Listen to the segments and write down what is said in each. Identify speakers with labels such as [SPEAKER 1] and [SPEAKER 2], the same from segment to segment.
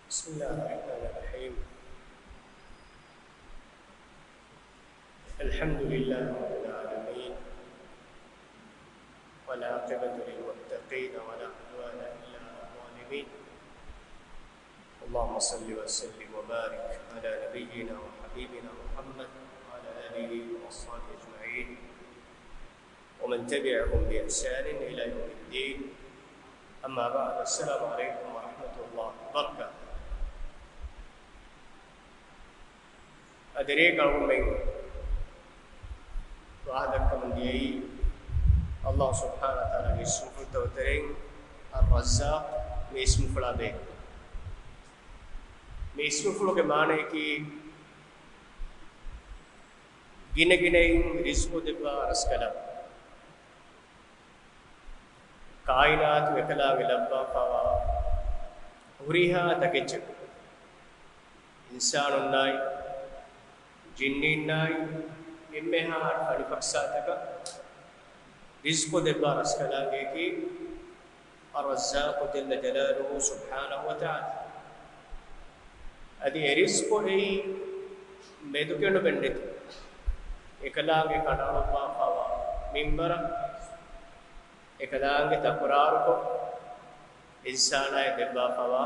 [SPEAKER 1] بسم الله الرحمن الرحيم. الحمد لله رب العالمين، والعاقبة للمتقين ولا عدوان إلا على الظالمين. اللهم صل وسلم وبارك على نبينا وحبيبنا محمد وعلى آله وأصحابه أجمعين ومن تبعهم بإحسان إلى يوم الدين. أما بعد، السلام عليكم ورحمة الله وبركاته. أدريك أمين وعدك من دي الله سبحانه وتعالى اسم التوترين الرزاق में اسم फला दे में اسم फलों के माने कि गिने गिने रिस्को दिबा रसकला कायनात वेकला विलब्बा फवा हुरिहा तकिच इंसान उन्नाई जिन्नी नाई इम्मेहार फलिपक्सातक रिज़्क़ देबा रसकलागे की अर्रज़्ज़ाक़ु जल्ल जलालुहु सुब्हानहु व तआला अदि रिज़्क़ ए मेदुकेनु बेंडित एकलागे कडालो पावा मिंबर एकलागे तकरारुको इंसानाय देबा पावा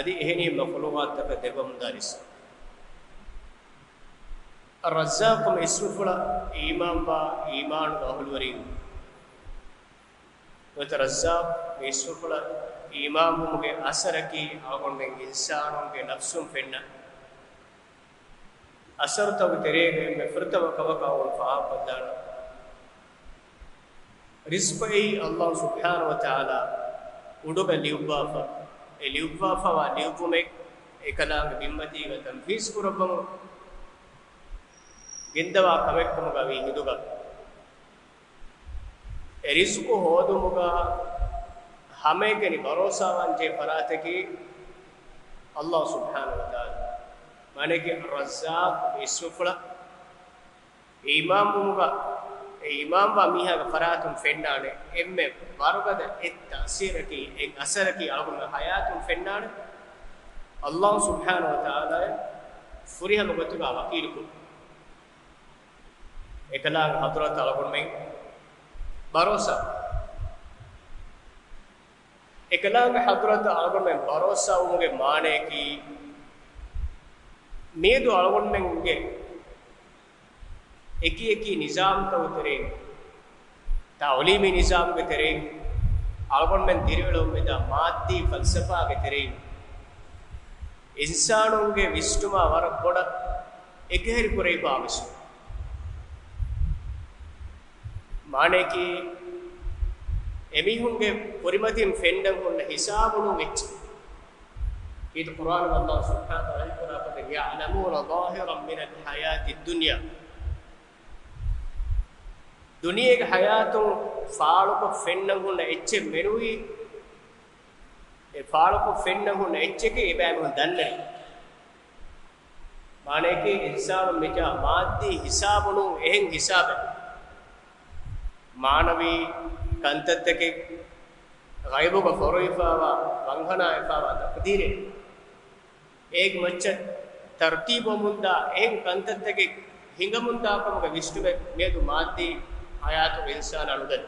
[SPEAKER 1] अदि एहनी मखलूक़ात तक देबम दारिस الرزاق में इसम फला ईमान बा ईमान अहल वरीन तो रज़्ज़ाक़ में इसम फला ईमान मुगे असर की आगों में इंसानों के नफ्सों फेना असर तब तेरे में फरत वकवका और फ़ाब बदलाना रिज़्क़ ही अल्लाह सुब्हानहु व तआला उड़ो का लियुबाफा वा लियुबु में एकलांग बिम्मती व तंफीज़ कुरबम गिंदवा कमेक्कमुगा वी हिदुगा रिज़्क़ होदुमुगा हमें के भरोसावान जे फराते की अल्लाह सुब्हानहु व तआला माने कि रज़्ज़ाक़ इसुफला ईमान मुगा ईमान वा मीहा का फरातुम फेन्नाने एम्मे बारुगद एक तासीर की एक असर की आगुन हयातुम फेन्नाने अल्लाह सुब्हानहु व तआला फुरिहा मुगतुगा वकील को एकलाग हज़रत अलगुन में भरोसा एकलाग हज़रत अलगुन में भरोसा उनके माने की मेदु अलगुन में उनके एक निज़ाम तो उतरे तालीमी निज़ाम के तेरे अलगुन में दिरेलों में दा मादी फ़लसफ़ा के तेरे इंसानों के विष्णुमा वर बड़ा एक ही पुरे बाविश माने कि एमी होंगे परिमतिम फेंडम होने हिसाबुनु विच ये तो कुरान में अल्लाह सुब्हानहु व तआला कहते हैं यअलमून ज़ाहिरन मिनल हयातिद दुनिया दुनिया के हयातों फालों को फेंडम होने इच्छे मेरुई ये फालों को फेंडम होने इच्छे के इबाम दन्ने माने कि इंसान में क्या मादी हिसाबुनु एहं हिसाब है मानवी कंतत के गायबों का फरोइफावा वंगना इफावा तकदीरे एक मच्चत तरतीबों मुंदा एक कंतत के हिंग मुंदा को मग विष्णु में तो मादी आयात इंसान अनुदन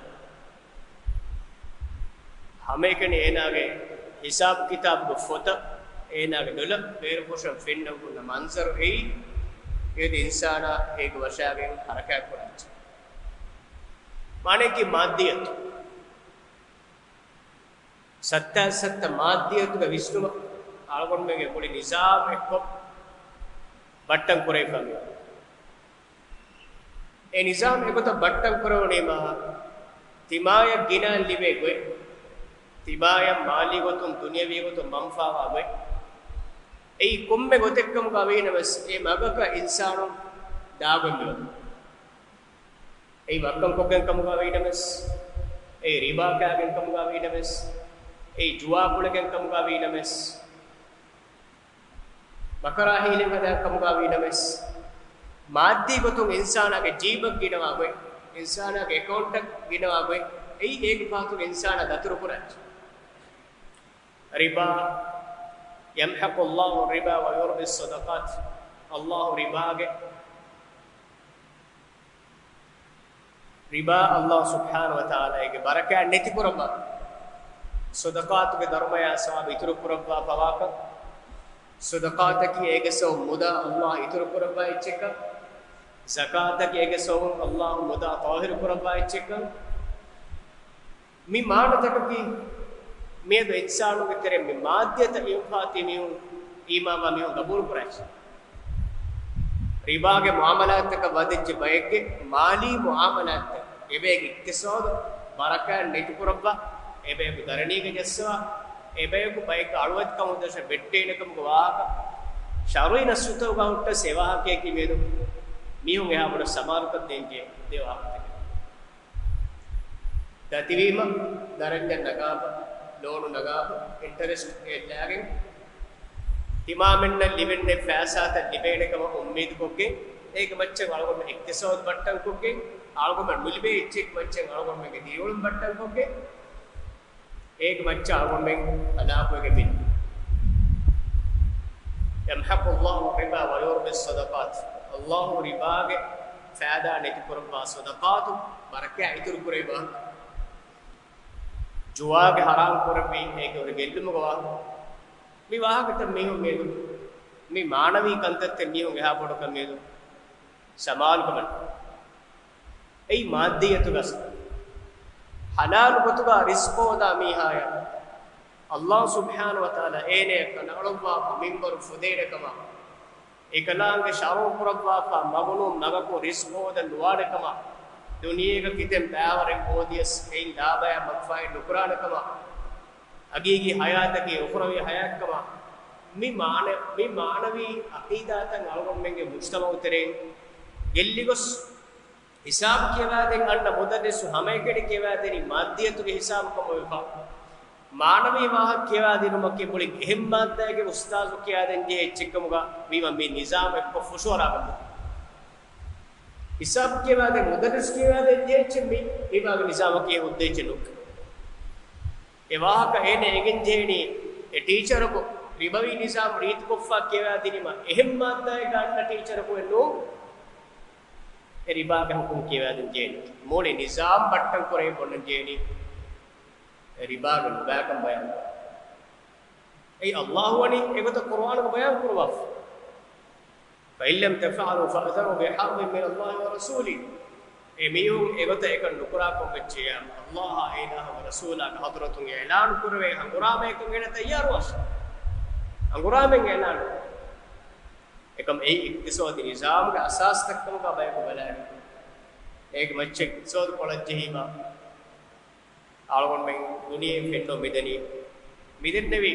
[SPEAKER 1] हमें के ने एनागे हिसाब किताब को फोता एनागे डोलक बेर पोषण फिन्न को न मंजर है ये इंसान एक वर्षागे हरकत कराच माने की माध्यत सत्य माध्यत का विष्णु आलगुन में के कोई निजाम एक बट्टन कुरे फंगे ए निजाम एक तो बट्टन कुरोने मा तिमाय गिना लिवे गए तिमाय माली को तुम दुनिया भी को तुम मंफावा गए ए कुम्मे को तेक्कम का भी नमस ए मगा का इंसानों दागुल्लो ए वक्कम को गन कम गावी नमस ए रिबा का गन कम गावी नमस ए जुआ कुल गन कम गावी नमस बकरा हीले का कम गावी नमस मादी को तुम इंसान के जीवक गिनवा गए इंसान के अकाउंट गिनवा गए ए एक बात तो इंसान दतरु पुरच रिबा يمحق الله الربا ويربي الصدقات الله رباගේ ರಿಬಾ ಅಲ್ಲಾಹ್ ಸುಬ್ಹಾನಹು ವ ತಾಲಾಗೆ ಬರಕಾ ನೆತಿ ಕುರಬ ಸದಕಾತುಗೆ ಧರ್ಮಯ ಸವಾಬ ಇತರು ಕುರಬ ಫವಾಕ ಸದಕಾತಕಿ ಏಗಸೋ ಮುದಾ ಅಲ್ಲಾಹ್ ಇತರು ಕುರಬ ಇಚ್ಚಕ ಝಕಾತಕಿ ಏಗಸೋ ಅಲ್ಲಾಹ್ ಮುದಾ ತಾಹಿರ್ ಕುರಬ ಇಚ್ಚಕ ಮಿ ಮಾನತಕಿ ಮೇದು ಇಚ್ಛಾನುಗೆ ತೆರೆ ಮಿ ಮಾದ್ಯತ ಇಂಫಾತಿ ನೀವು ಈಮಾಮ ನೀವು ಗಬೂಲ್ ಕುರಾಚ್ ರಿಬಾಗೆ ಮುಆಮಲಾತಕ ವದಿಜ್ಜ ಬಯಕೆ ಮಾಲಿ ಮುಆಮಲಾತ ಎಬೇಗೆ ಇಕ್ತಿಸಾದ ಬರಕಾ ನೆತಿ ಕುರಬ ಎಬೇಗೆ ದರಣೀಗೆ ಜಸ್ಸವ ಎಬೇಗೆ ಬಯಕ ಅಳವತ್ ಕಮುದಶ ಬೆಟ್ಟೇನಕಮ ವಾಹಕ ಶರುಯಿನ ಸುತೋಗ ಹುಟ್ಟ ಸೇವಾಹಕೆ ಕಿಮೇದು ಮೀಹುಂ ಎಹಾ ಬಡ ಸಮಾನಕ ದೇಂಗೆ ದೇವಾಹಕ ದತಿವೀಮ ದರಂಜ ನಗಾಬ ಲೋನು ನಗಾಬ ಇಂಟರೆಸ್ಟ್ ಎಲ್ಲಾಗೆ ತಿಮಾಮೆನ್ನ ಲಿವೆನ್ನೆ ಫಾಸಾತ ಲಿಬೇಣಕಮ ಉಮ್ಮೀದ್ ಕೊಕ್ಕೆ ಏಕ ಮಚ್ಚ ಅಳಗೊಮ್ಮ ಇಕ್ತಿಸಾದ ಬಟ್ಟಂ ಕೊಕ್ಕೆ ಅಳಗೊಮ್ಮ ನುಲಿಬೆ ಇಚ್ಚಿಕ್ ಮಚ್ಚ ಅಳಗೊಮ್ಮೆಗೆ ದಿಯೋಳು ಬಟ್ಟಂ ಕೊಕ್ಕೆ ಏಕ ಮಚ್ಚ ಅಳಗೊಮ್ಮೆ ಅಲಾಪಗೆ ಬಿನ್ ಯಮ್ಹಕು ಅಲ್ಲಾಹು ರಿಬಾ ವ ಯುರ್ಬಿ ಸದಕಾತ್ ಅಲ್ಲಾಹು ರಿಬಾಗೆ ಫಾದಾ ನೆತಿ ಕುರಬಾ ಸದಕಾತು ಬರಕೆ ಐತುರು ಕುರೇಬಾ ಜುವಾಗೆ ಹರಾಮ್ ಕುರಬಿ ಏಕ ಅವರಿಗೆ ಗೆಲ್ಲುಮಗವಾ ಮಿ ವಾಹಕತ ಮೀಹು ಮೇದು ಮಿ ಮಾನವೀ ಕಂತತ್ತೆ ಮೀಹು ಎಹಾ ಬೊಡಕ ಮೇದು ಸಮಾಲ್ಕಮನ್ ಐ ಮಾದ್ದಿಯತುಗಸ್ ಹಲಾಲ್ ಗೊತುಗ ರಿಸ್ಕೋದ ಮೀಹಾಯ ಅಲ್ಲಾಹ್ ಸುಬ್ಹಾನಹು ವ ತಾಲಾ ಏನೆ ಕನಳವ್ವಾ ಮಿಂಬರು ಫುದೇಡಕಮ ಏಕಲಾಂಗ ಶಾರೋ ಕುರವ್ವಾ ಮಗನು ನಗಕು ರಿಸ್ಕೋದ ನುವಾಡಕಮ ದುನಿಯೆಗ ಕಿತೆಂ ಬಾವರೆ ಓದಿಯಸ್ ಐ ಲಾಬಯ ಮಗ್ಫೈ ನುಕರಾಡಕಮ ಅಗೀಗಿ ಹಯಾತಕಿ ಉಖರವಿ ಹಯಾಕ್ಕಮ ಮಿ ಮಾನವಿ ಅಕೀದಾತಂ ಅಳಗೊಮ್ಮೆಂಗೆ ಮುಜ್ತಮೌತರೆ ಎಲ್ಲಿಗೊಸ್ ಹಿಸಾಬ್ ಕೇವಾದೆ ಅಣ್ಣ ಮುದರಿಸು ಹಮೈಕಡಿ ಕೇವಾದೆನಿ ಮಾದ್ಯತುಗೆ ಹಿಸಾಬ್ ಕಮವಿಕ ಮಾನವಿ ವಾಹ ಕೇವಾದಿನು ಮಕ್ಕೆ ಬುಳಿ ಗೆಹಮ್ಮಾದ್ದಾಗೆ ಉಸ್ತಾಜು ಕೇವಾದೆಂಜೆ ಚಿಕ್ಕಮುಗ ವಿಮ ಮಿ ನಿಜಾಮ್ ಎಕ್ಕ ಫುಶೋರಾಗಲ್ಲ ಹಿಸಾಬ್ ಕೇವಾದೆ ಮುದರಿಸು ಕೇವಾದೆಂಜೆ ಚಿಮ್ಮಿ ಇವಾಗ ನಿಜಾಮಕ್ಕೆ ಉದ್ದೇಶನು එවාහක එනේ එගෙන්ජේණි ඒ ටීචරකෝ රිබවි නිසාම් රීත් කොෆ්ෆා කියවා දිනිම එහෙම් මාද්දාය ගන්න ටීචරකෝ එන්නෝ ඒ රිබාගේ හුකුම් කියවා දෙන ජේනි මොලේ නිසාම් බට්ටන් කරේ බොන්න ජේනි ඒ රිබාගේ නුබාකම් බයන් ඒ අල්ලාහ් වනි ඒකත කුර්ආනක බයන් කරවා ෆයිල්ලම් තෆාලු ෆඅතරු බිහර්බින් මින අල්ලාහ් ව රසූලි එමියුම් ඒකත ඒක නුකුරා කොම්බච්චිය අල්ලාහ් ඒලාහ ව රසූලා හදරතුන් ඒලාන් කුරවේ හංගුරාමේකම් ගෙන තයාර වස් හංගුරාමෙන් ඒලාන් එකම ඒ ඉක්තිසෝදි නිසාම් ක අසාස් තක්කම ක බයක බලයි ඒක මච්චෙක් සෝද කොලජ්ජීම ආලගොන් මෙන් දුනියේ ෆෙන්නෝ මෙදනි මිදෙන්නේවි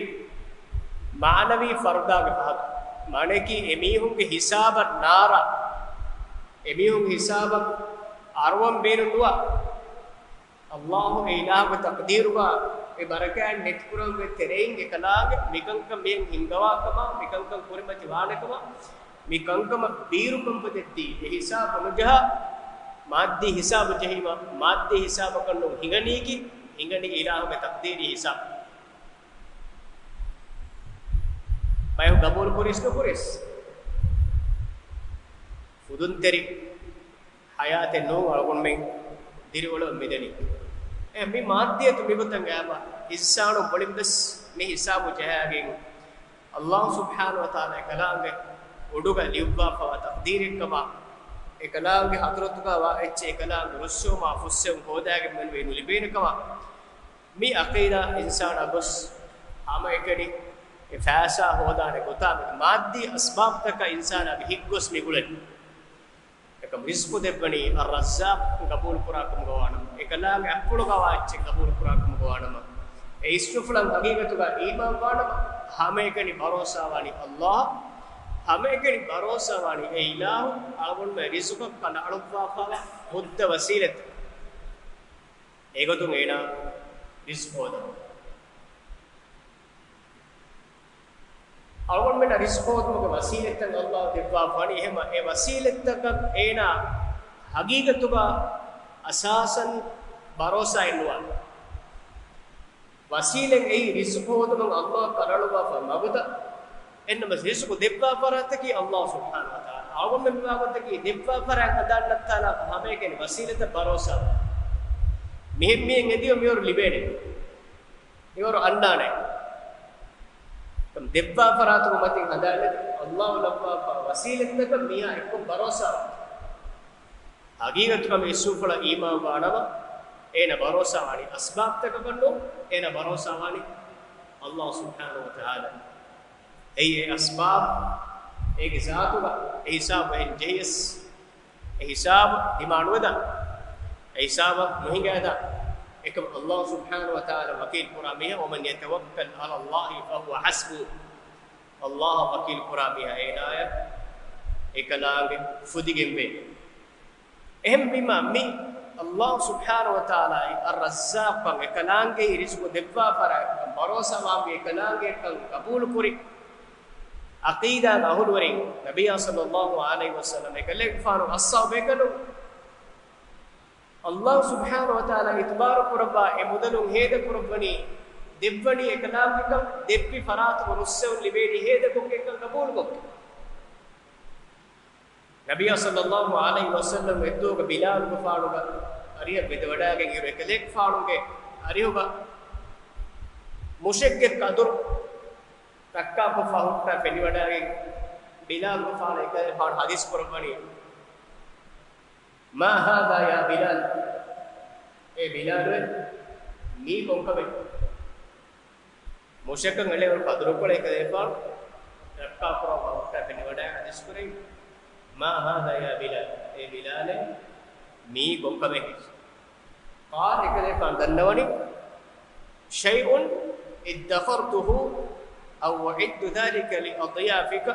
[SPEAKER 1] මානවී ෆර්දාගේ පහත් මානකි එමිහුන්ගේ හිසාබ නාර එමිහුන් හිසාබ අරවම් බේරුවා අල්ලාහ් ඒලාහ් තක්දීරුවා ඒ බරකයන් නෙත්කුරම් වෙ තෙරෙයින් එකලාගේ මිකංක මෙන් හිංගවාකම මිකංක කුරිමති වානකම මිකංකම බීරුකම් පදෙtti ඒ හිසාබ මුජහ මාද්දි හිසාබ ජහීම මාද්දි හිසාබ කන්නු හිඟනීකි හිඟනි ඒලාහ්ගේ තක්දීරි හිසාබ බයෝ ගබෝල් කුරිස් කුරිස් फुदुन तेरी हयाते नो अळगोन में दिरिवळ मिदनी ए मी माद्य तु मिबतंग याबा इसानो बलिंदस मी हिसाबु जहागे अल्लाह सुब्हानहु व तआला कलांगे उडुग लिव्वा फवा तक़दीरकमा ए कलांगे हदरतुगा वा एच्चे कलांगे रुस्सुमा फुस्सम कोदागे मन वे नुलिबेनकमा मी अकीदा इंसान अबस आम एकडी ए फैसा होदाने गोता माद्दी असबाब तक इंसान अब हिग्गोस मिगुलन එකම රිස්කු දෙබ්බනි අර්රස්සාක් කබූල් කුරාකම් ගවානම එකලාගේ අප්පුළු ගවාච්ච කබූල් කුරාකම් ගවානම ඒ ඉස්තුෆලන් හගීගතුගා ඊමාන් ගවානම හැමේකනි භරෝසාවානි අල්ලාහ් හැමේකනි භරෝසාවානි ඒ ඉලාහ් අලගොන් මේ රිස්කු කන අලුවා ෆාව මුද්ද වසීලත් ඒගොතුන් එනා රිස්කෝද अल्लाह में रिस्कोत में वसीलत अल्लाह दिवा फणी है ए वसीलत का एना हकीकत का असासन भरोसा इनवा वसीले ए रिस्कोत में अल्लाह करलवा फमबद إنما يسوع دبّا فراتك الله سبحانه وتعالى أعظم من بابتك دبّا فرات هذا نتانا همه كن وسيلة بروسا مهم يديو ميور لبنان ميور أندانه كم دبّا فراتك ماتين هذا الله لبّا وسيلة تك مياه إكو بروسا حقيقة كم يسوع فلا إيمان بانوا إينا بروسا واني أسباب تك بنو إينا بروسا واني الله سبحانه وتعالى أي أسباب أي ذاتها أي حساب أي جهيس أي حساب دمانودا أي حساب مهنجادا إكم الله سبحانه وتعالى وكيل قراميها ومن يتوكل على الله فهو حسبه الله وكيل قراميها أي نايا إكلانج فديجين بي أهم بما مي الله سبحانه وتعالى الرزاق إكلانج رزق دبّا فرا بروسا وام إكلانج قبول كوري عقيدة أهل ورين نبي صلى الله عليه وسلم يقول فانو الصحابة يقولون الله سبحانه وتعالى إتبارك ربا إمدلون هيدا كربني دبني إكلام كم دبي فرات ونسون لبيني هيدا كوكي قبول كوكي نبي صلى الله عليه وسلم يدوك بلال كفارك أريه بدوداك يركلك فارك أريه مشكك قدر تكا بفاهمتا فني وداغي بلال بفانا كده فان حديث قرباني ما هذا يا بلال اي بلال ني كونكبه موشكن غلي اور قدرو كله كده فان تكا بفاهمتا فني وداغي حديث قري ما هذا يا بلال اي بلال ني كونكبه قال كده فان دنوني شيء ادخرته أو أعد ذلك لأضيافك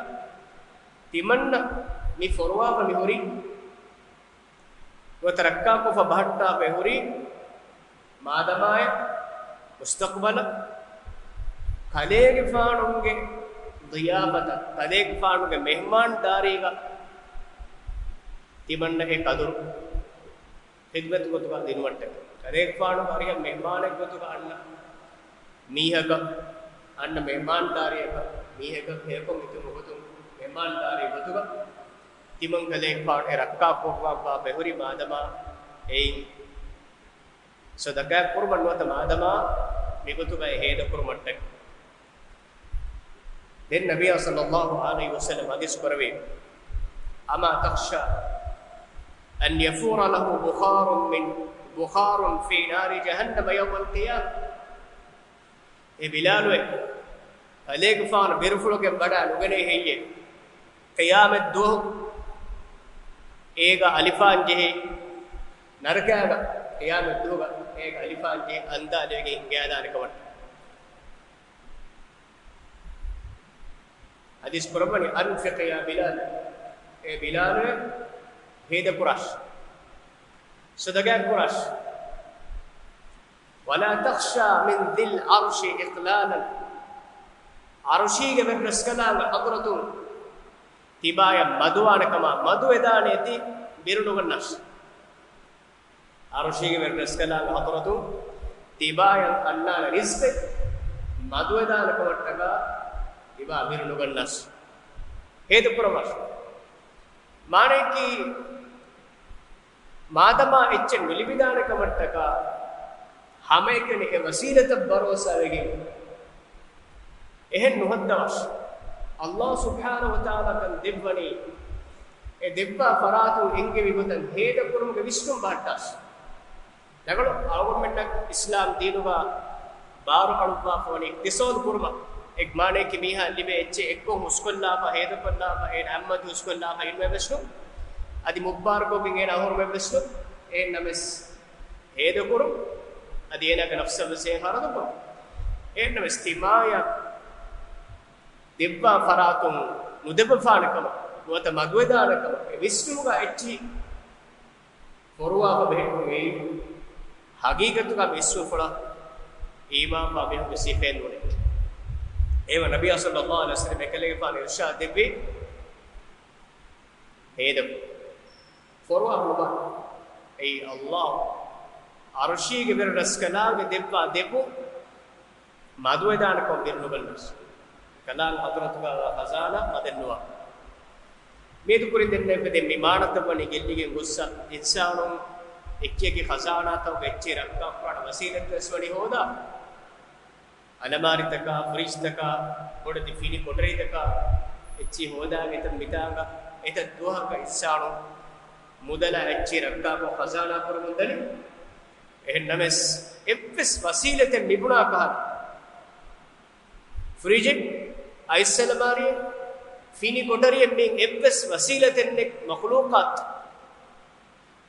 [SPEAKER 1] تمنى مفرواه مهوري وتركاك فبهتا بهوري مادماي مستقبل خليك فانونge ضيافة خليك فانونge مهمان داريغا تمنى एक कदर खिदमत को तो दिन मट्टे खलेक फाणु हरिया मेहमान को तो अन्ना मीहक अन्न मेहमानदारी मीहक हेको मितु मुगतु मेहमानदारी बतुगा तिमंगले फाण रक्का कोवा बेहुरी मादमा ए सदका कुर्बनवत मादमा मिगतुगा हेद कुर्मट्टे दिन नबी सल्लल्लाहु अलैहि वसल्लम हदीस करवे अमा तख्शा अन यफूर लहु बुखार फी नार जहन्नम यौम القيامه ए बिलालवे अलेग फान बिरफुलो के बड़ा लुगने है ये क़यामत दो एक अलिफान जे नरकागा क़यामत दो का एक अलिफान जे अंदा लेके इंगादा ने कवर हदीस परबनी अनफिक या बिलाल ए बिलाल हेद कुराश सदगा कुराश ولا تخشى من ذي العرش إقلالا عرشي के बेरस्कला हजरतु तिबाया मधुआन कमा मधु एदाने ति बिरुनुगन्नस عرشي के बेरस्कला हजरतु तिबाया अन्ना रिस्क मधु एदान कवट्टगा तिबा बिरुनुगन्नस हेतु प्रवास माने कि मादमा इच्छन मिलिबिदान कवट्टगा हमें कने ए वसीलत भरोसा वेगे एहन नुहद्दाश अल्लाह सुब्हानहु व तआला कन दिव्वनी ए दिव्वा फरातु इंगे विगतन हेद कुरुम के विष्णु बाटास लगलो गवर्नमेंट इस्लाम दीनुगा बार अणुवा फोनी दिसोल कुरमा एक माने कि मीहा लिबे एच्चे एक्को मुस्कुल्ला फा हेद पल्ला फा ए अहमद मुस्कुल्ला फा इन में विष्णु अदि मुबारको के गेना होर में विष्णु ए नमस हेद कुरुम अदीना के नफ्स से हरदो को एन इस्तिमाया दिव्वा फरातुम मुदब्फानकम वत मगवेदानकम विष्णुगा एच्ची फरुवा बेहुए हकीकत का विश्व फला ईमान बाबे हम सिफेन होने एवं नबी सल्लल्लाहु अलैहि वसल्लम एकले के पाने इरशाद देबे हेद फरुवा हुआ ए अल्लाह अरशी के बेर रस्कला के दिव्वा देपो मादवेदान को बिरनुगलस kalan hadratuga khazana madennuwa medu kurin denne pede mimanata pani gellige gussa insanum ekkege khazana taw gecche rakka prana wasilat swadi hoda alamaritaka frijtaka kodati fini kodreitaka echi hoda metan mitanga eta duhaka insanu mudala echi rakka ko khazana par mundali ehnames eppes wasilate nibuna kahal fridge ice alamari fini kodari men eppes wasilate nek makhluqat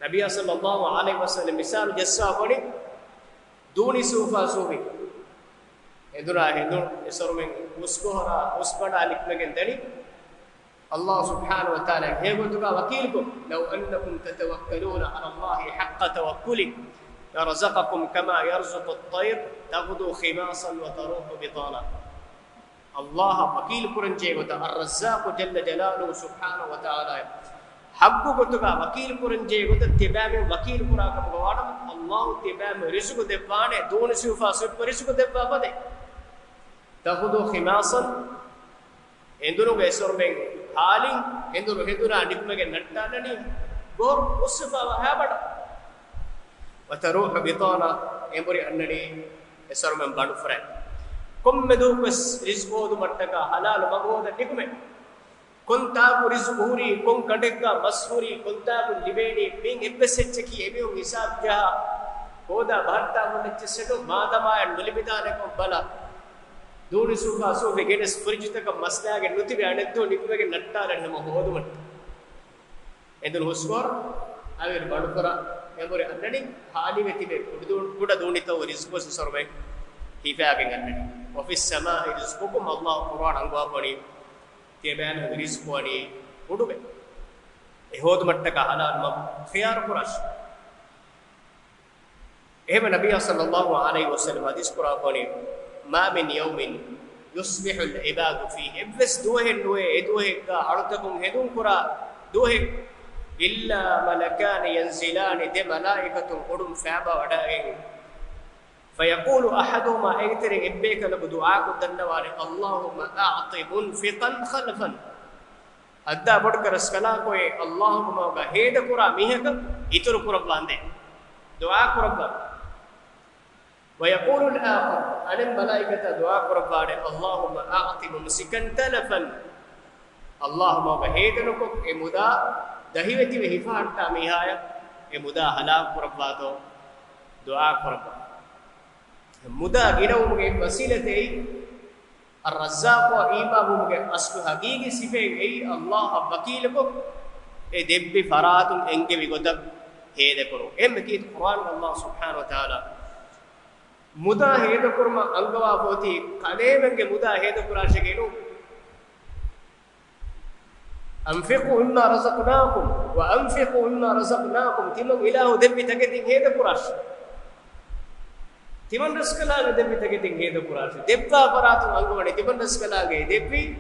[SPEAKER 1] nabiy sallallahu alaihi wasallam misal jassa bani duni sufa sufi edura hedun esorumen uskohara uspada likmegen dani Allah subhanahu wa ta'ala hegotuga wakilkum law annakum tatawakkaluna ala Allah haqqa tawakkuli لرزقكم كما يرزق الطير تغدو خماصا وتروح بطانا الله وكيل كرنجي وتا الرزاق جل جلاله سبحانه وتعالى حق غتغا وكيل كرنجي وتا تبام وكيل كراكم غوانم الله تبام رزق دبانه دون سوفا سوف رزق دبا بده تغدو خماصا اندرو ويسور من حالين اندرو هدنا نكمه نٹالني غور وصفا وهابد وتروح بطانا امبري انني اسر من بانو فرن كم مدوكس رزقو دو مٹکا حلال مغود نکمه كنتا رزقوري كون کڈکا مسوري كنتا لبيني بين ابسچ کی ایبو حساب جا کودا بھارتا ونچ سڈو مادما نلبیدا نکو بلا دوني سوفا سوفي گنس فرج تک مسلاگه نوتي انتو نکمه نٹالن م هودو مٹ endun hoswar aver badu kora emore annani hali vetibe kuda dunita rizqo sorbe hifagen annani wa fis samaa'i rizqukum Allah Quran angwa pani teban rizqo ani udube ehod mattaka halal ma khiyar qurash ehma nabiy sallallahu alaihi wasallam hadis qura pani ma min yawmin yusbihu al ibadu fihi iblis duhen duhe eduhe ka arutakum hedun qura duhe إلا ملكان ينزلان دي ملائكة قدم فابا ودائن فيقول أحدهما أيتر إبيك لبدعاك الدنوار اللهم أعطي منفقا خلفا أدى بدك رسكلاكو اللهم هيد كرا ميهك إتر كرا بلاندي دعاء كرا بلاند ويقول الآخر أن الملائكة دعاء كرا بلاند اللهم أعطي ممسكا تلفا اللهم هيد نكو إمدا دهيوتي وهفارتا ميهايا اmuda halak qurbato dua qurba muda ginawumge wasilate ar-razzaq wa imamumge aslu haqiqi sife ei Allah wakilko e debbi faratum enge vigodak hede koru emme ki Quran Allah subhanahu wa ta'ala muda hede kurma angwa poti kademenge muda hede kurashegenu أنفقوا مما رزقناكم وأنفقوا مما رزقناكم تمن إله دبي تكدين هذا قراش تمن رزقنا دبي تكدين هذا قراش دبّا براتو أنغوني تمن رزقنا دبي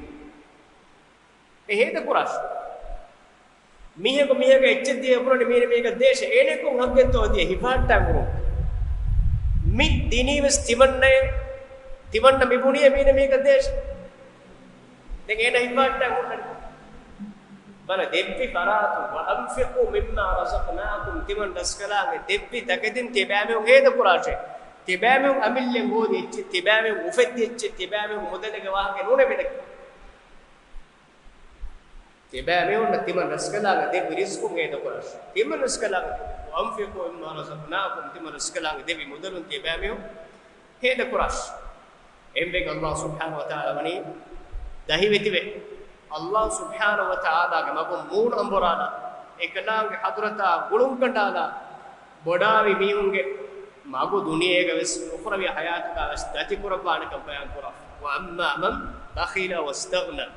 [SPEAKER 1] هذا قراش ميهك إتشدي أبروني ميهك ديش إنكم هبّتوا دي هفات تامو مي ديني بس تمن نبيبوني ميهك ديش لكن هفات تامو bana debbi faratu wa anfiqu mimma razaqnakum timan daskalaage debbi takadin tibame heda kurashe tibame amille godi ichi tibame ufetti ichi tibame mudalega waage nune bedak tibame on timan daskalaage debbi rizqu heda kurashe timan daskalaage wa anfiqu mimma razaqnakum timan daskalaage debbi mudalun tibame heda kurashe embe Allah subhanahu wa ta'ala mani dahivetibe Allah subhanahu wa ta'ala ge magum moon amborala ekalaange hadrata gulum kandala bodawi mihunge magu duniyege wes ukhrawi hayatuka wes dati qurban ka bayan qura wa amma man bakhila wastaghna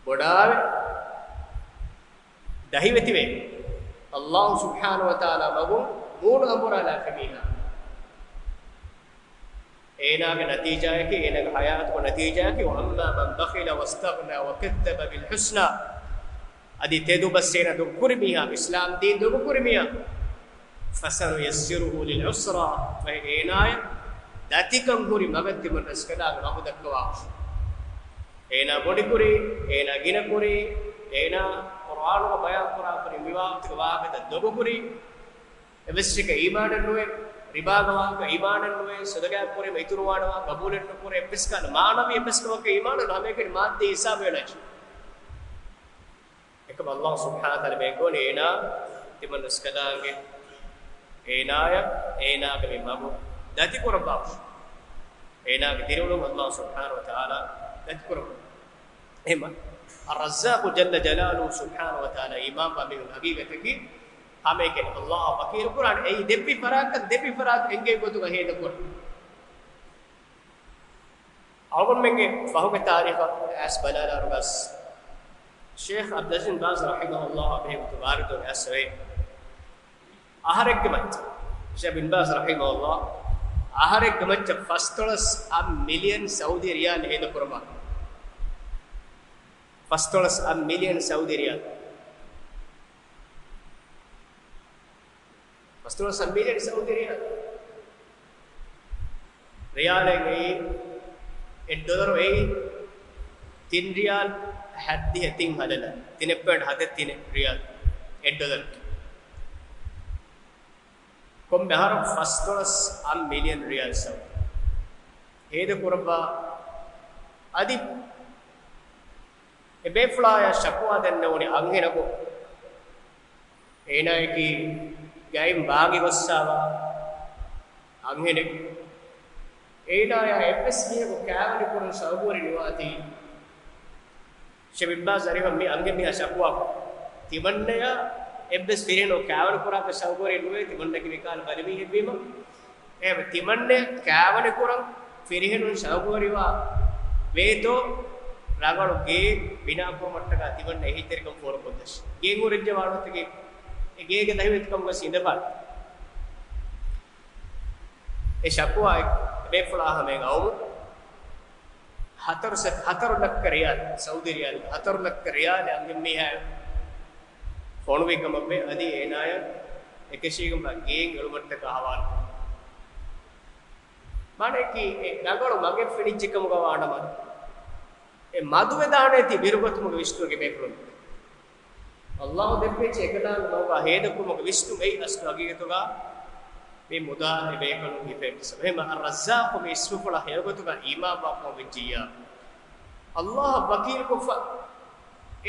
[SPEAKER 1] bodawi dahivetiwe Allah subhanahu wa ta'ala magum moon amborala kamiha एनागे नतीजा है कि एनागे हयात को नतीजा है कि वअम्मा मन बखिल वस्तगना वकद्दब बिलहुस्ना अदि तेदु बसेना दु कुरमिया इस्लाम दीन दु कुरमिया फसनुयस्सिरुहु लिलउस्रा फएनाय datikam kuri magatti man raskala magu dakwa ena bodi kuri ena gina kuri ena qur'an ko bayan qur'an kuri miwamtik waagada dogo kuri evessika imanan nuwe ribaagawa imanan nuwe sadaga kuri maiturwaanawa qabulen kuri episkal maanavi episkawak imanan hamekeni maadde hisab welach ekam allah subhanahu wa taala begone ena timan raskalaange enaya enaga me magu dati kuraba enaga dirulum allah subhanahu wa taala dati kuraba ema ar-razzaq jalla jalaluhu subhanahu wa taala imam ba min haqiqataki hameke allah bakir quran ei depi farak enge gotu ga heda kur awgon menge fahuge tarikh as balala rugas sheikh abdul aziz baz rahimahullah be mubarak aswe aharek gemat sheikh bin baz rahimahullah aharek gemat fastolas a million saudi riyal heda kurba fastolas a million saudi riyal fastolas a million saudi riyal riyal ei $1 ei 3 riyal haddi hetin halala 3.7 riyal $1 kom behar fastolas a million riyal saudi heda kurba adi ebeflaya shakwa dennawni angenako enayki gaim baagi gossawa angene enaya FSB ko kavali kurun sawbori niwati shebibba zarifa mi ange mi shakwa timannaya FS fireno kavali kuraka sawbori nuwe timanna ki vikal balimi hebima e timanne kavali kurun firihenu sawboriwa veto ragalu ge bina ko mattaka timanne ehiterikam for kodesh ge ngurejje waanotge ge ge dahivetkam go sindapal e shakwa be fula hamen awmu 4 lakh riyal saudi riyal 4 lakh riyal angmi ha phone wekam abbe adi enaya ekeshigam ge ngelu mattaka hawal mane ki e ragalu mage finichikam go waanama e maduwe daane ti birugotumu vishtuge mekulu allah debbeche ekala noga hedakuma vishtu ei astu agigetoga me muda ebekalu ifet sabema ar-razzaq me isfula hegotuga ima ba ko vijiya allah bakir ko fa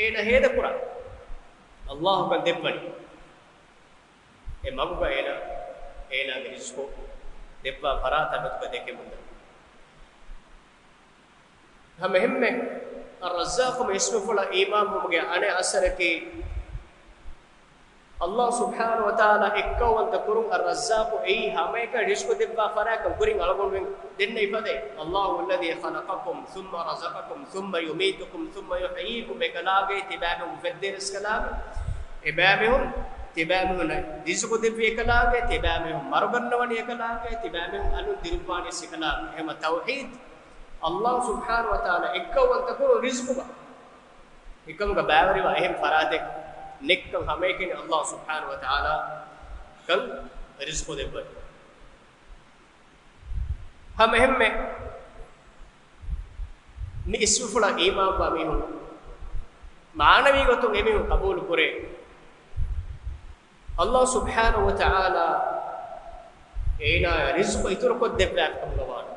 [SPEAKER 1] ena hedakura allah kan debbani e maguga ena girisko debba farata betuga deke munda हम हिम्मे ar-razzaq में इसमें फला ईमान हो गया अने असर के अल्लाह सुब्हानहु व तआला एकवन तकुरुम ar-razzaq ei हमें का रिस्क दिबा फरा का कुरिंग अलगोन में दिन नहीं पदे अल्लाहु الذي خلقكم ثم رزقكم ثم يميتكم ثم يحييكم بكلاगे तिबामे मुफद्दिर इसकलाम इबामेहुम तिबामे रिस्क दिबे एकलागे तिबामे मरबन्नवनी एकलागे तिबामे अनु दिरुपानी सिकलाम हम तौहीद Allah subhanahu wa ta'ala ekkawan takuru rizquba ekam ga bawari wa ehem farade nekkam hamekin Allah subhanahu wa ta'ala kan rizqu debba ham ehemme mi isufula iman ba mi hun manavi gotun emi qabul kore Allah subhanahu wa ta'ala ena rizqu itur ko debba kam gawan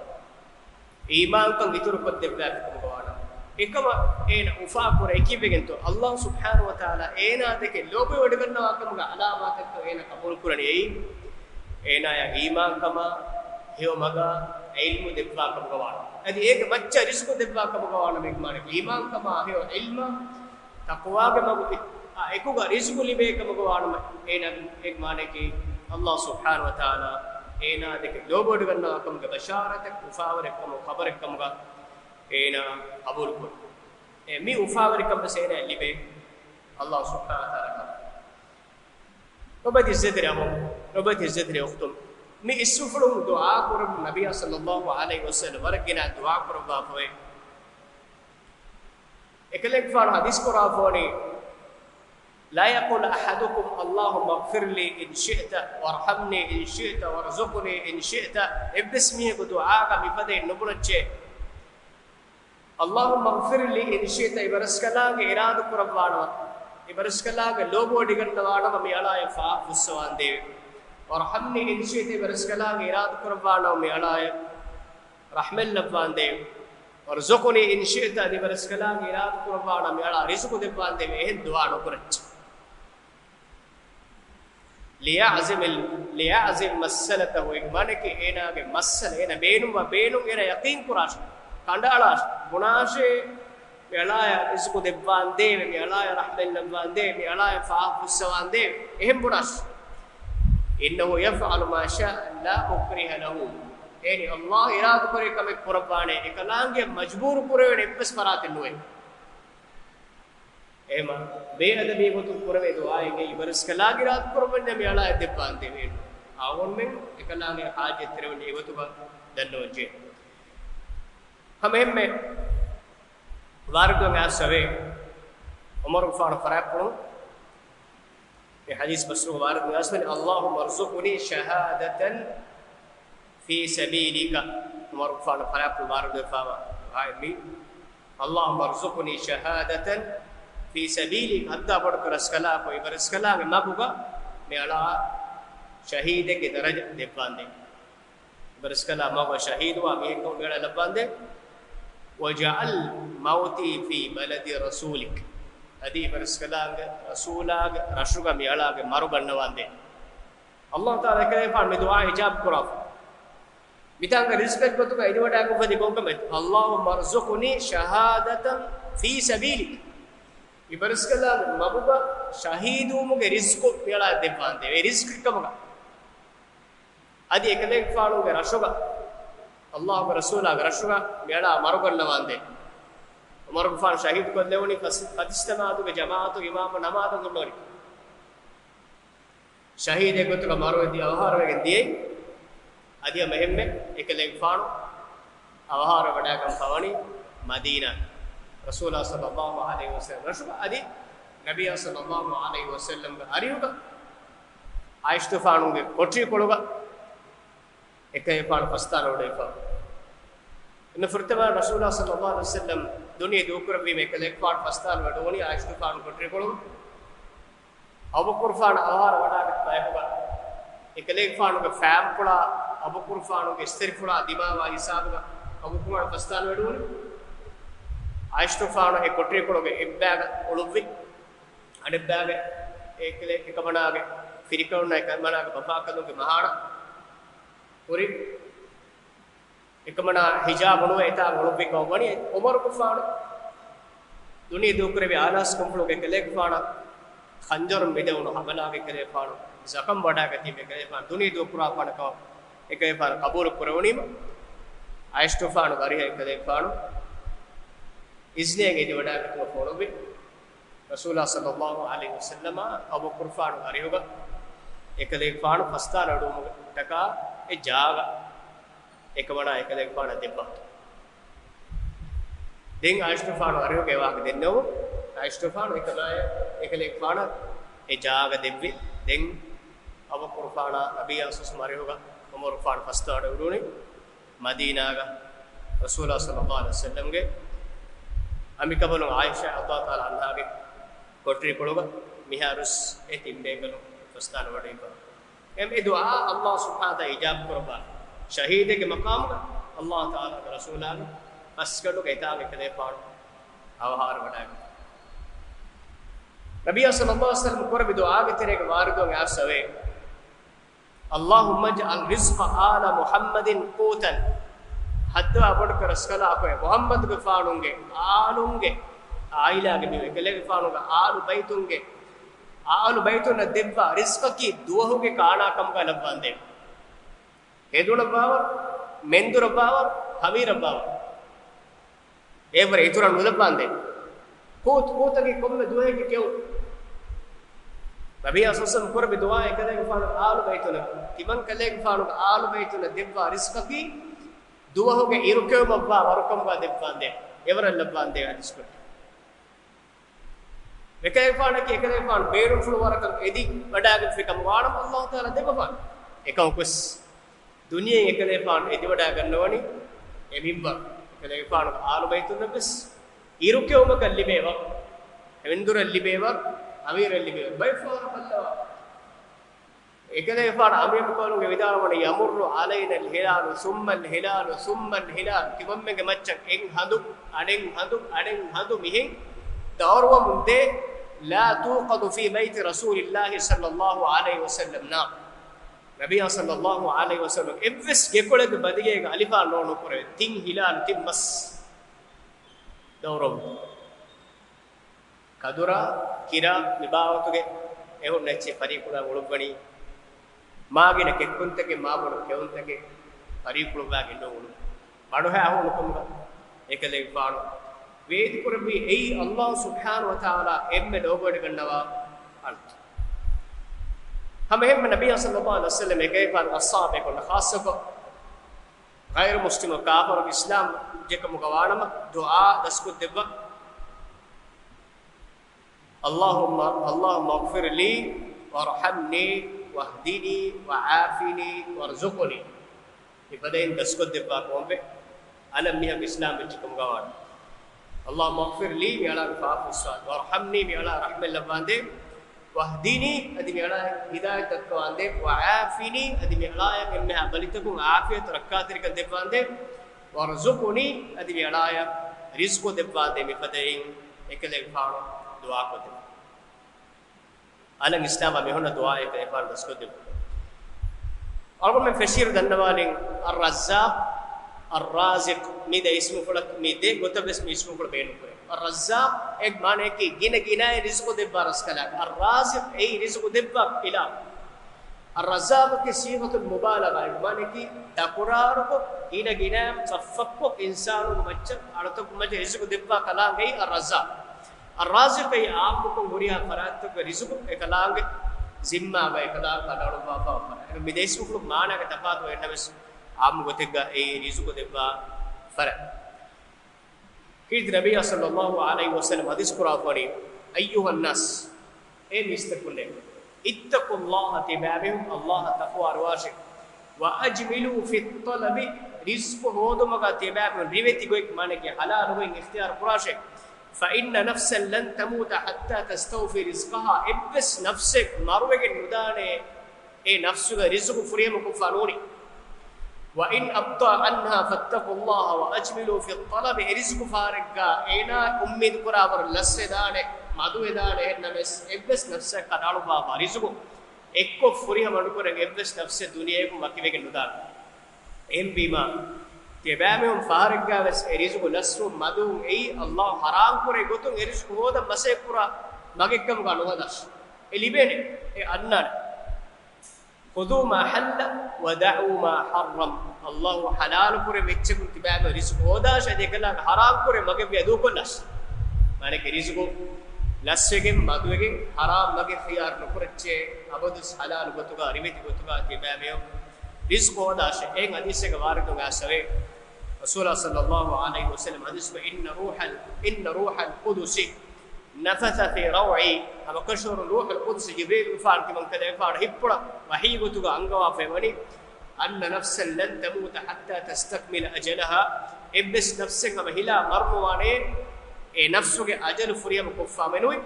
[SPEAKER 1] ईमान का वितुर को देवला कुमवाना एकमा एना उफा पुर एकीबेगेंतो अल्लाह सुब्हानहु व तआला एना देके लोबे वडगन्ना वाकमगा अलामात तो एना कबूल कुरणी एना या ईमान कमा हेव मगा इल्म देवला कुमवाना अदि एक बच्चा रिस्क देवला कुमवाना मेक माने ईमान कमा हेव इल्म तकवा के मगु एकुगा रिस्क लिबे कुमवाना एना एक माने की अल्लाह सुब्हानहु व तआला एना देके लोबोड गन्ना कम के बशारत उफावर कम खबर कम का एना कबूल को ए मी उफावर कम सेने लिबे अल्लाह सुब्हानहु व तआला रब्बी इज्जत रहम रब्बी इज्जत रे उख्तम मी इसुफलो दुआ करब नबी सल्लल्लाहु अलैहि वसल्लम वरगिना दुआ करब बाफवे एकलेक फार हदीस को राफोनी لا يقول أحدكم اللهم اغفر لي إن شئت وارحمني إن شئت وارزقني إن شئت باسمه دعاء بفدي نبرتشي اللهم اغفر لي إن شئت إبرسكلاغ إراد قربانا إبرسكلاغ لوبو ديغنوانا ميالا يفا فسوان دي وارحمني إن شئت إبرسكلاغ إراد قربانا ميالا رحمل لبان دي وارزقني إن شئت إبرسكلاغ إراد قربانا ميالا رزق دبان دي إهن دعاء نبرتش ليعزم مسلته إغمانك إنا مسل إنا بينم إنا يقين كراش كندالاش بناشي ميلايا رزق دبان دي ميلايا رحمة لبان دي ميلايا فعاف السوان دي إهم بناش إنه يفعل ما شاء لا مكره له يعني الله إراد كره كم قربانه إكلانge مجبور كره بس فرات النوي එම බේරදේ ගොතු කරවේ දුආයේ ඉවරස්කලා ගිරාත් කරවන්නේ මෙයාලා දෙප්පාන් දෙවේ ආවොන්ෙන් එකලාගේ ආජිත්‍රවනේ ඉවතුක දන්නෝජේ හමෙම්මේ वारगों आसवे उमर फार फराकुन ये हदीस बसरो वारगों आसवे अल्लाहुम्मा अर्ज़ुक़नी शहादतन फी सबीलिका उमर फार फराकुन वारगों फावा हायमी अल्लाहुम्मा अर्ज़ुक़नी शहादतन फी सबीलिका अद्दा पढ़कर रस्कला कोई बरस्कला में माबुगा मेला शहीद के दर्जे दे पांदे बरस्कला माबुगा शहीद हुआ मैं को मेला लबांदे وجعل موتي في بلد رسولك ادي برسكلاغ رسولاغ رشوغا ميالاغ مارغنواندے اللہ تعالی کرے فان میں دعا اجاب کرا میتانگ ریسپیکٹ کو تو ایڈوٹا کو فدی کو کم اللهم ارزقني شهادة في سبيلك برسكلاغ مبوبا شهیدو مگے رزق میالا دے پاندے اے رزق کمگا ادی ایکلے فالو گے رشوغا الله ورسوله غرشوا بيلا مارغن نواندے عمر غفان شهيد کو لوني فاستماعت بجماعت امام نماز گلوري شهيد کو تو مارو دي آهار وگن دي ادي مهمه එකලෙන් ෆාණු ආහාර වඩාගම් පවණි මදීනා රසූල් සල්ලල්ලාහු අලයිහි වසල්ලම් රසූල් ادي නබිය සල්ලල්ලාහු අලයිහි වසල්ලම් අරියුග ආයිෂ්තු ෆාණුගේ කොටි කොළුග එකේ පාඩ පස්තාන උඩේපා ඉන්න ෆෘතවා රසූලා සල්ලල්ලාහු අලයිහි වසල්ලම් දුනියේ දුකරවි මේකලේ පාඩ පස්තාන වඩෝනි ආයිෂ්තු ෆාණු කොටි කොළු අබු කුර්ෆාන ආහාර වඩාගත් බයපා එකලේ ෆාණුගේ ෆෑම් කොලා අබු කුර්ෆානුගේ ස්තිරි කොලා දිමාවා හිසාබුග අබු කුමාර පස්තාන වඩෝනි ආයිෂ්තු ෆාණු ඒ කොටි කොළුගේ එබ්බෑග ඔළුවි අඩබ්බෑග ඒකලේ එකමනාගේ ෆිරිකවුන එකමනාගේ බපාකලුගේ මහාණ पूरी एकमना हिजाब नो एता गोलबे को गणी उमर को फाण दुनिया दोकरे बे आनास कंपलो के लेक फाण खंजर मिदेउनो हमला के करे फाण जखम बडा गति में करे फाण दुनिया दोकरा फाण को एके फाण कबूल करवणी आइष्टो फाण गरी है के फाण इसलिए के बडा को फोड़ो बे रसूलुल्लाह सल्लल्लाहु अलैहि वसल्लम अबू कुरफान गरी होगा एक लेक फाण फस्ता रडो टका ए जाग एकवणा एकलेक पाण देब्बा दें आइस्टोफान अरियो के वाक देन्नो आइस्टोफान एकलाय एकलेक पाण ए जाग देब्बि दें अब कुरफान नबी असस मारे होगा उमर फान फस्ताड उरुनी मदीनागा रसूलुल्लाह सल्लल्लाहु अलैहि वसल्लम गे अमि कबलो आयशा अल्लाह ताला अन्हा गे कोट्री कोळुगा मिहारुस ए तिंबेगलो फस्तान वडेबा एम ए दुआ अल्लाह सुब्हानहु ता इजाब करबा शहीद के मकाम अल्लाह ताला के रसूल आगे बस करो कहता है कदे पाड़ आहार बड़ा नबी सल्लल्लाहु अलैहि वसल्लम को भी दुआ के तेरे के वारदों में सवे अल्लाहुम्मा जअल रिज़्क़ आल मुहम्मदिन क़ूतन हद अबड़ कर रसकला को मोहम्मद के फाड़ूंगे आलूंगे आइला के भी गले के फाड़ूंगा आल बैतूंगे आलु बैतुन देब्बा रिस्क की दुवहुगे काना कम का लब्बांदे हेदुन बाव मेंदुर बाव हवीर बाव एवर इतुर नुलब्बांदे कोत कोत की कम में दुहे के क्यों नबी अससम कर भी दुआ कदे फान आलु बैतुन तिमन कले फान आलु बैतुन देब्बा रिस्क की दुवहुगे इरुके मब्बा वरकम का देब्बांदे एवर लब्बांदे हदीस को ekayfana ki ekayfana berum fulu warakan edi wadagen fikam waanam Allah taala debafan ekawkus duniyen ekayfana edi wadagen noni emibba ekayfana alu baytun nabis irukewma kallibewa evendura libewa amira libewa bayfana ballawa ekayfana amir kolunge vidalamani yamurru alayna alhilal thumma alhilal timammege maccan en handu aden handu mihin dawruwa munde لا توقد في بيت رسول الله صلى الله عليه وسلم نار نبي صلى الله عليه وسلم ابس يقولك بديك الفا نونو كره تين هلال تمس دورم كدرا كيرا نباوتوge ehun necche parikula ulubani maagina kekkuntake maabulu kewuntake parikulu baage nonu manu ha ahunu kumba ekale paanu වේදි කරපි එයි අල්ලාහ් සුබ්හානහු වතාලා එම්මෙ ලෝකෙට ගන්නවා අල්ත් හැම නබිය සල්ලල්ලාහු අලයිහි වසල්ලම එකේ පාන අස්සාබේ කොන ખાસක ගෛර මුස්ලිම කාෆර ඉස්ලාම් ජෙක මුගවානම දුආ දස්කු දෙබ්බ අල්ලාහුම්මා අග්ෆිර් ලී වර්හම්නි වහ්දිනි වආෆිනි වර්සුක්නි ඉබදෙන් දස්කු දෙබ්බ කොම්බේ අලම් මිහ ඉස්ලාම් ජෙක මුගවාන اللهم اغفر لي بيالا غفاف السواد وارحمني بيالا رحمة لباندي واهديني ادي بيالا هداية تكواندي وعافني ادي بيالا يمنها بلتكم عافية ركاترك دباندي وارزقني ادي بيالا رزق دباندي مفتين اكل غفار دعاء كده على الاسلام بهنا دعاء غفار دسكو دب اور میں فشیر دنوالين الرزاق الرازق ميده اسم فلك ميده گوتب اسم اسم فل بين करे الرزاق एक माने कि गिन गिनाए रिज़्क़ देबा रसकला الرازق ए रिज़्क़ देबा इला الرزاق की सीगत मुबालगा एक माने कि दकुरार को गिन गिनाए सफक को इंसान को मच्च अर्थ को मच रिज़्क़ देबा कला गई الرزاق الرازق ए आप को मुरिया फरात को रिज़्क़ एक कलांग जिम्मा व एक कला का डालो बाबा मिदे इसम फल माना के तफात हो नबस आम गोतेगा ए रिज़्क़ देबा फरक किद नबी सल्लल्लाहु अलैहि वसल्लम हदीस कुरानी अय्युहन नास ए मिस्तकुले इत्तकुल्लाह तिबाबिहum अल्लाह तक़वा रवाशि व अजमिलु फि तलब रिज़्क़ होदमगा तिबाब रिवेति गोइक माने के हलाल होइन इख्तियार कुराशे فإن نفسا لن تموت حتى تستوفي رزقها ابس نفسك मारुवेगे नुदाने ए नफ्सुग रिज़्क़ फुरियम कुफानोनी وإن أبطأ عنها فاتقوا الله وأجملوا في الطلب رزق فارقا إنا أمد قرابر لسدانه مدو دانه نمس إبس نفسه كدالو بابا رزق إكو فريه منقرن إبس نفسه دنيا کو مكيوه ندان إم بيما تبامهم فارقا بس رزق لسو مدو أي الله حرام كره قطن رزق هذا مسه كرا مكيكم كانوا هذاش إليبنه أنان خذوا ما حل ودعوا ما حرم الله حلال كره مچكم تبع رزق هودا شديكلا حرام كره مگه بيدو كلاش معنی کہ رزق لسگم مدوگم حرام مگه خيار نکرچه ابدس حلال گتوگا ریمتی گتوگا تبع میو رزق هودا ش ایک حدیث کے وارد ہوگا سوے رسول اللہ صلی اللہ علیہ وسلم حدیث میں ان روح القدس نفث في روعي أما كشور روح القدس جبريل فان كمن كذا فان هبّرا وحيبتك أنجوا فمني أن نفسا لن تموت حتى تستكمل أجلها إبس نفسك مهلا مرموانه نفسك أجل فريم كفا منوي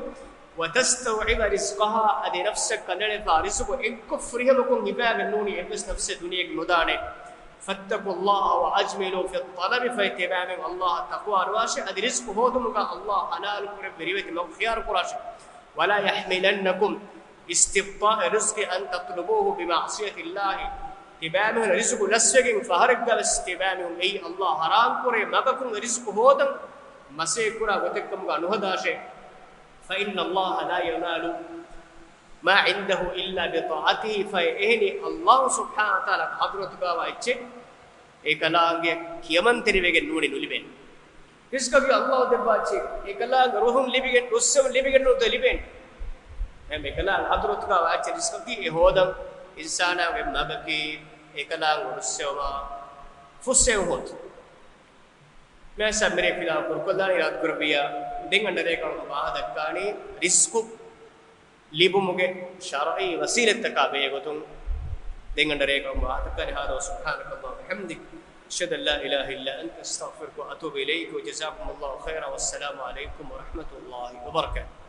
[SPEAKER 1] وتستوعب رزقها أدي نفسك كنن فارزق إن كفريم كن هباب النوني إبس نفس الدنيا مدانه فاتقوا الله واجملوا في الطلب فاتباع من الله تقوى رواشي ادي رزق هودمك الله حلال كره بريوت لو خيار قراش ولا يحملنكم استبطاء رزق ان تطلبوه بمعصيه الله تباع من رزق لسجن فهرق استباع من اي الله حرام كره مغكم رزق هودم مسه كرا وتكم غنهداشه فان الله لا ينال ما عنده الا بطاعته فإهني الله سبحانه وتعالى حضرتك واچه ekalaange kiyamantere wegen nuni nuliben riskagi allah debbache ekalaange rohum libigen ussam libigen no deliben em ekalaang hadrutka waache riskagi e hodam insana ge magaki ekalaang ussama fusse hot ما سمري في لا كركلا إلى كربيا دين عندنا كلام بعض كاني ريسكو ليبو مجد شرعي وسيلة تكابي يقولون دين عندنا كلام بعض كاني هذا سبحانك اللهم وبحمدك أشهد أن لا إله إلا أنت أستغفرك وأتوب إليك وجزاكم الله خيرا والسلام عليكم ورحمة الله وبركاته.